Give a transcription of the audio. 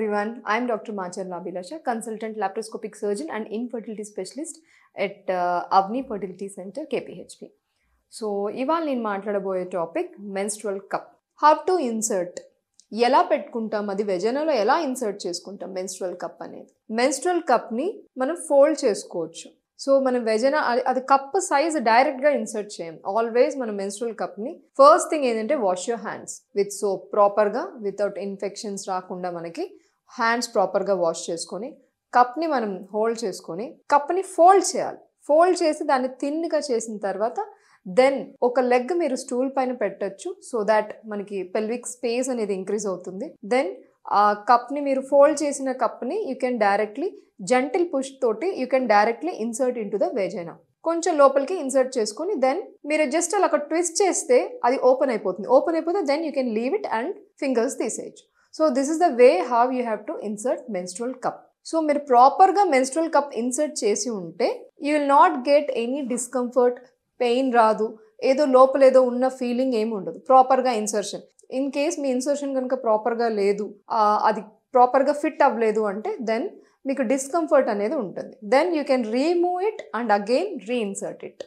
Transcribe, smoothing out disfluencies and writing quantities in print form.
everyone, I am Dr. Macharla Abhilasha, consultant laparoscopic surgeon and infertility specialist at Avni Fertility Center, KPHP. So, ఇవాళ నేను మాట్లాడబోయే topic menstrual cup. How to insert, ఎలా పెట్టుకుంటాం, అది వెజనలో ఎలా ఇన్సర్ట్ చేసుకుంటాం మెన్స్ట్రువల్ కప్ అనేది. మెన్స్ట్రువల్ కప్ని మనం ఫోల్డ్ చేసుకోవచ్చు. సో మనం వెజన అది కప్ సైజ్ డైరెక్ట్గా ఇన్సర్ట్ చేయం. ఆల్వేస్ మనం మెన్స్ట్రువల్ కప్ని ఫస్ట్ థింగ్ ఏంటంటే wash your hands with soap ప్రాపర్గా, వితౌట్ ఇన్ఫెక్షన్స్ రాకుండా మనకి హ్యాండ్స్ ప్రాపర్గా వాష్ చేసుకొని కప్ని మనం హోల్డ్ చేసుకొని కప్ని ఫోల్డ్ చేయాలి. ఫోల్డ్ చేసి దాన్ని థిన్గా చేసిన తర్వాత దెన్ ఒక లెగ్ మీరు స్టూల్ పైన పెట్టచ్చు. సో దాట్ మనకి పెల్విక్ స్పేస్ అనేది ఇంక్రీజ్ అవుతుంది. దెన్ ఆ కప్ని మీరు ఫోల్డ్ చేసిన కప్ని you can directly gentle push తోటి you can directly insert into the vagina. కొంచెం లోపలికి ఇన్సర్ట్ చేసుకొని దెన్ మీరు జస్ట్ అలా ఒక ట్విస్ట్ చేస్తే అది ఓపెన్ అయిపోతుంది. ఓపెన్ అయిపోతే then you can leave it and fingers తీసేయచ్చు. So this is the way how you have to insert menstrual cup. So మీరు ప్రాపర్గా మెన్స్ట్రువల్ కప్ ఇన్సర్ట్ చేసి ఉంటే you will not get any discomfort, pain రాదు, ఏదో లోపల ఏదో ఉన్న ఫీలింగ్ ఏమి ఉండదు. ప్రాపర్గా ఇన్సర్షన్. ఇన్ కేస్ మీ ఇన్సర్షన్ కనుక ప్రాపర్గా లేదు, అది ప్రాపర్గా ఫిట్ అవ్వలేదు అంటే దెన్ మీకు డిస్కంఫర్ట్ అనేది ఉంటుంది. Then you can remove it and again reinsert it.